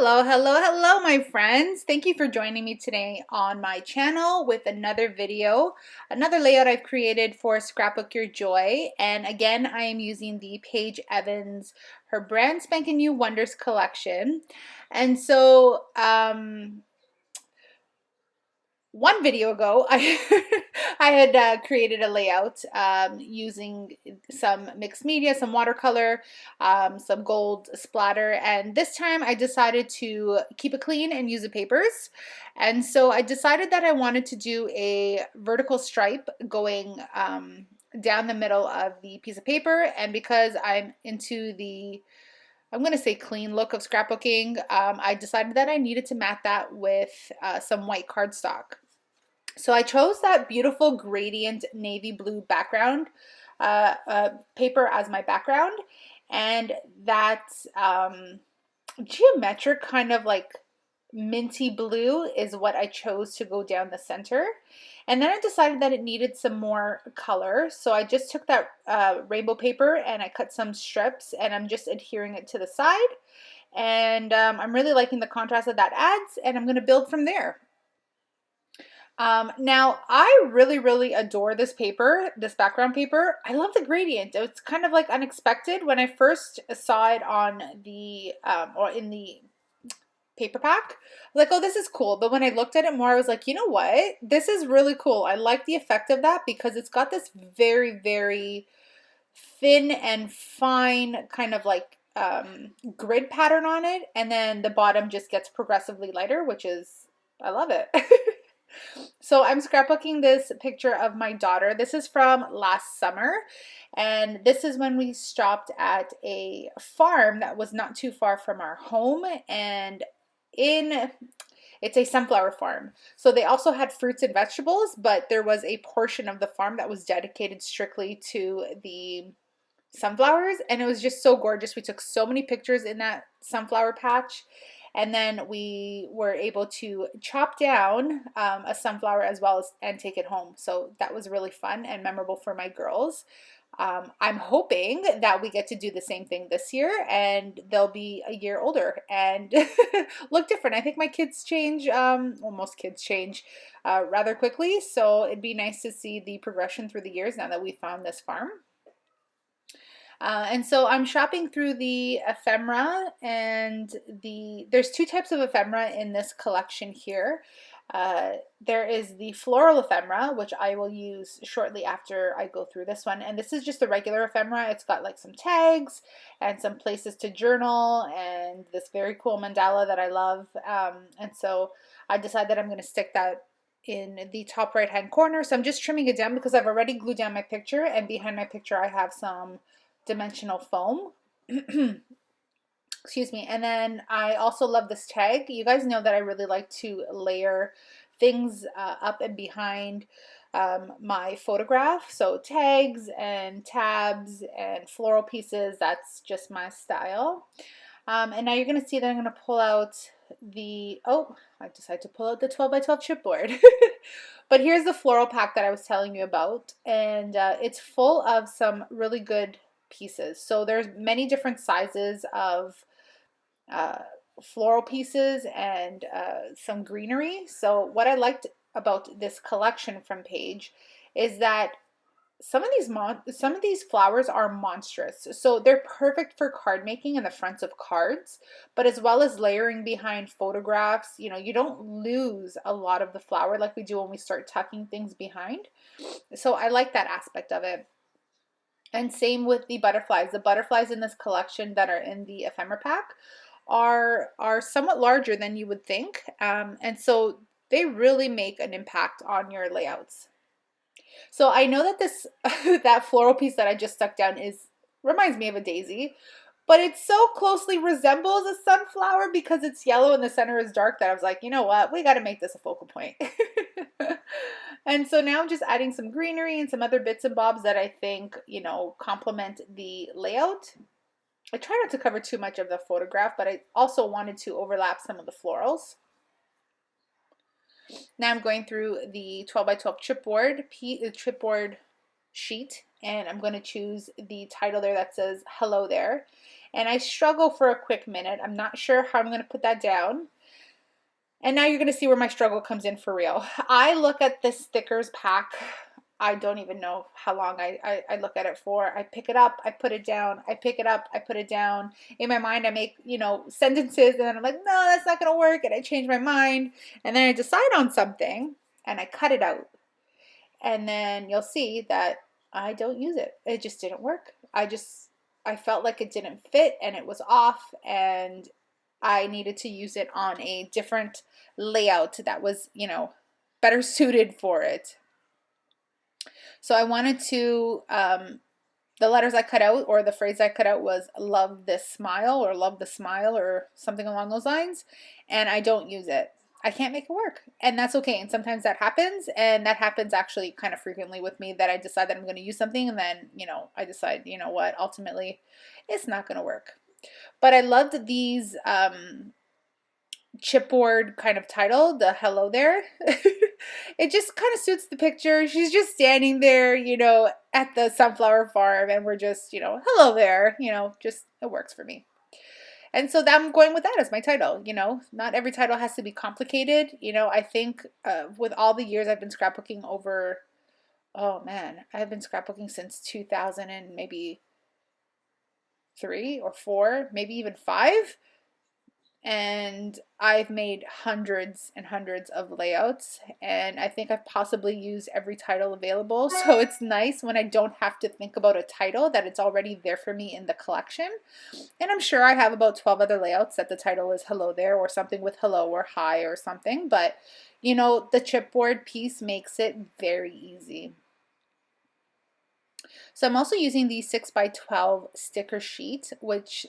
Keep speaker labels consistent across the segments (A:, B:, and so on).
A: Hello, hello, hello, my friends. Thank you for joining me today on my channel with another video, another layout I've created for Scrapbook Your Joy. And again, I am using the Paige Evans, her brand spanking new Wonders collection. And so, one video ago, I had created a layout using some mixed media, some watercolor, some gold splatter, and this time I decided to keep it clean and use the papers. And so I decided that I wanted to do a vertical stripe going down the middle of the piece of paper, and because I'm into the I'm going to say clean look of scrapbooking, I decided that I needed to mat that with some white cardstock. So I chose that beautiful gradient navy blue background paper as my background, and that geometric kind of like minty blue is what I chose to go down the center. And then I decided that it needed some more color, so I just took that rainbow paper and I cut some strips, and I'm just adhering it to the side. And I'm really liking the contrast that that adds, and I'm going to build from there. Now, I really adore this paper, this background paper. I love the gradient. It's kind of like unexpected. When I first saw it on the, or in the paper pack, I was like, oh, this is cool. But when I looked at it more, I was like, you know what? This is really cool. I like the effect of that because it's got this very thin and fine kind of like grid pattern on it. And then the bottom just gets progressively lighter, which is, I love it. So I'm scrapbooking this picture of my daughter. This is from last summer, and this is when we stopped at a farm that was not too far from our home, and it's a sunflower farm. So they also had fruits and vegetables, but there was a portion of the farm that was dedicated strictly to the sunflowers, and it was just so gorgeous. We took so many pictures in that sunflower patch. And then we were able to chop down a sunflower as well as and take it home. So that was really fun and memorable for my girls. I'm hoping that we get to do the same thing this year, and they'll be a year older and look different. I think my kids change, well, most kids change rather quickly. So it'd be nice to see the progression through the years now that we found this farm. And so I'm shopping through the ephemera, and there's two types of ephemera in this collection here. There is the floral ephemera, which I will use shortly after I go through this one. And this is just the regular ephemera. It's got like some tags and some places to journal and this very cool mandala that I love. And so I decided that I'm going to stick that in the top right hand corner. So I'm just trimming it down because I've already glued down my picture, and behind my picture I have some dimensional foam. Excuse me. And then I also love this tag. You guys know that I really like to layer things up and behind my photograph. So tags and tabs and floral pieces, that's just my style. And now you're going to see that I'm going to pull out I decided to pull out the 12 by 12 chipboard. But here's the floral pack that I was telling you about, and it's full of some really good pieces. So there's many different sizes of floral pieces and some greenery. So what I liked about this collection from Paige is that some of these flowers are monstrous. So they're perfect for card making in the fronts of cards, but as well as layering behind photographs. You know, you don't lose a lot of the flower like we do when we start tucking things behind. So I like that aspect of it. And same with the butterflies. The butterflies in this collection that are in the ephemera pack are somewhat larger than you would think. And so they really make an impact on your layouts. So I know that this that floral piece that I just stuck down reminds me of a daisy, but it so closely resembles a sunflower because it's yellow and the center is dark that I was like, you know what, we got to make this a focal point. And so now I'm just adding some greenery and some other bits and bobs that I think, you know, complement the layout. I try not to cover too much of the photograph, but I also wanted to overlap some of the florals. Now I'm going through the 12 by 12 chipboard sheet, and I'm going to choose the title there that says hello there. and I struggle for a quick minute. I'm not sure how I'm going to put that down. And now you're going to see where my struggle comes in for real. I look at this stickers pack. I don't even know how long I look at it for. I pick it up, I put it down, I pick it up, I put it down. In my mind, I make, sentences, and then I'm like, no, that's not going to work. And I change my mind. And then I decide on something, and I cut it out. And then you'll see that I don't use it. It just didn't work. I felt like it didn't fit, and it was off, and I needed to use it on a different layout that was, better suited for it. So I wanted to, the letters I cut out, or the phrase I cut out, was love this smile, or love the smile, or something along those lines. And I don't use it. I can't make it work. And that's okay. And sometimes that happens. And that happens actually kind of frequently with me, that I decide that I'm going to use something. And then, I decide, what, ultimately it's not going to work. But I loved these chipboard kind of title, the hello there. It just kind of suits the picture. She's just standing there, at the sunflower farm, and we're just, hello there, just, it works for me. And so I'm going with that as my title. Not every title has to be complicated. I think with all the years I've been scrapbooking over, oh man, I've been scrapbooking since 2000 and maybe 3 or 4, maybe even 5. And I've made hundreds and hundreds of layouts, and I think I've possibly used every title available. So it's nice when I don't have to think about a title, that it's already there for me in the collection. And I'm sure I have about 12 other layouts that the title is hello there, or something with hello or hi or something. But the chipboard piece makes it very easy. So I'm also using the 6x12 sticker sheet, which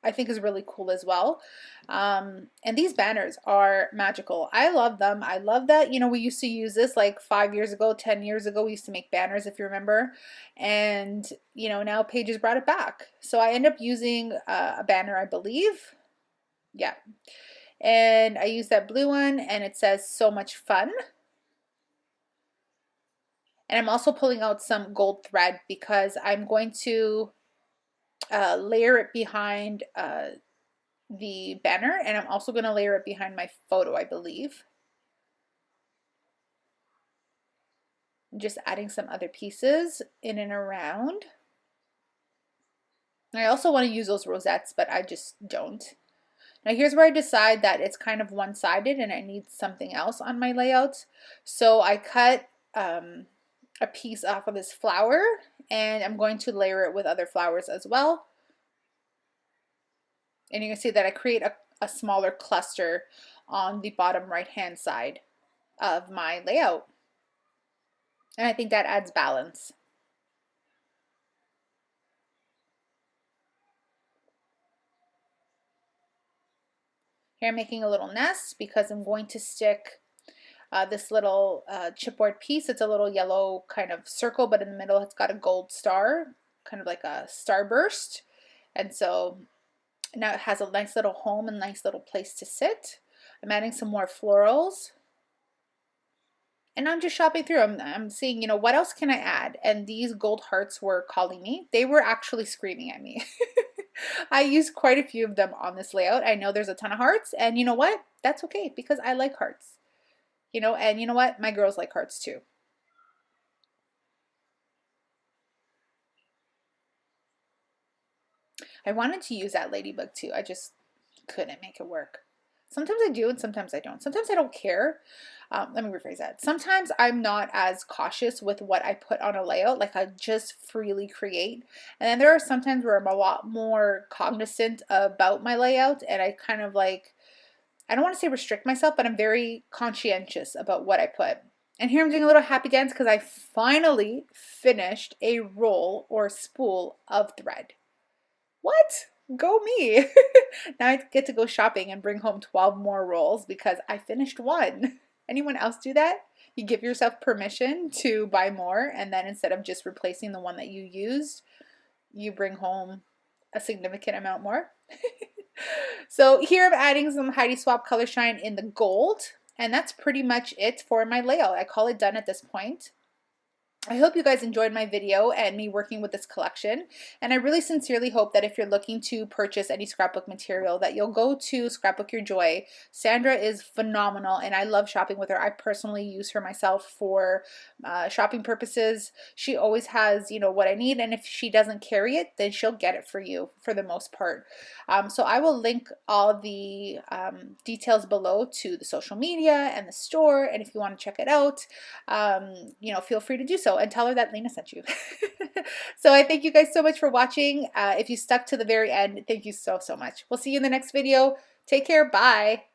A: I think is really cool as well. And these banners are magical. I love them. I love that, we used to use this like 5 years ago, 10 years ago. We used to make banners, if you remember. And, now Pages brought it back. So I end up using a banner, I believe. Yeah. And I use that blue one, and it says so much fun. And I'm also pulling out some gold thread because I'm going to layer it behind the banner, and I'm also going to layer it behind my photo, I believe. I'm just adding some other pieces in and around. I also want to use those rosettes, but I just don't. Now here's where I decide that it's kind of one-sided and I need something else on my layout. So I cut a piece off of this flower, and I'm going to layer it with other flowers as well. And you can see that I create a smaller cluster on the bottom right hand side of my layout. And I think that adds balance. Here I'm making a little nest because I'm going to stick this little chipboard piece. It's a little yellow kind of circle, but in the middle it's got a gold star, kind of like a starburst. And so now it has a nice little home and nice little place to sit. I'm adding some more florals. And I'm just shopping through. I'm seeing, what else can I add? And these gold hearts were calling me. They were actually screaming at me. I used quite a few of them on this layout. I know there's a ton of hearts, and you know what? That's okay, because I like hearts. And you know what? My girls like hearts too. I wanted to use that ladybug too. I just couldn't make it work. Sometimes I do and sometimes I don't. Sometimes I don't care. Let me rephrase that. Sometimes I'm not as cautious with what I put on a layout. Like, I just freely create. And then there are sometimes where I'm a lot more cognizant about my layout, and I kind of like, I don't want to say restrict myself, but I'm very conscientious about what I put. And here I'm doing a little happy dance because I finally finished a roll or spool of thread. What? Go me. Now I get to go shopping and bring home 12 more rolls because I finished one. Anyone else do that? You give yourself permission to buy more, and then instead of just replacing the one that you used, you bring home a significant amount more. So here I'm adding some Heidi Swap Color Shine in the gold, and that's pretty much it for my layout. I call it done at this point. I hope you guys enjoyed my video and me working with this collection, and I really sincerely hope that if you're looking to purchase any scrapbook material that you'll go to Scrapbook Your Joy. Sandra is phenomenal and I love shopping with her. I personally use her myself for shopping purposes. She always has, you know, what I need, and if she doesn't carry it, then she'll get it for you for the most part. So I will link all the details below to the social media and the store, and if you want to check it out, you know, feel free to do so and tell her that Lina sent you. So I thank you guys so much for watching. If you stuck to the very end, thank you so much. We'll see you in the next video. Take care. Bye.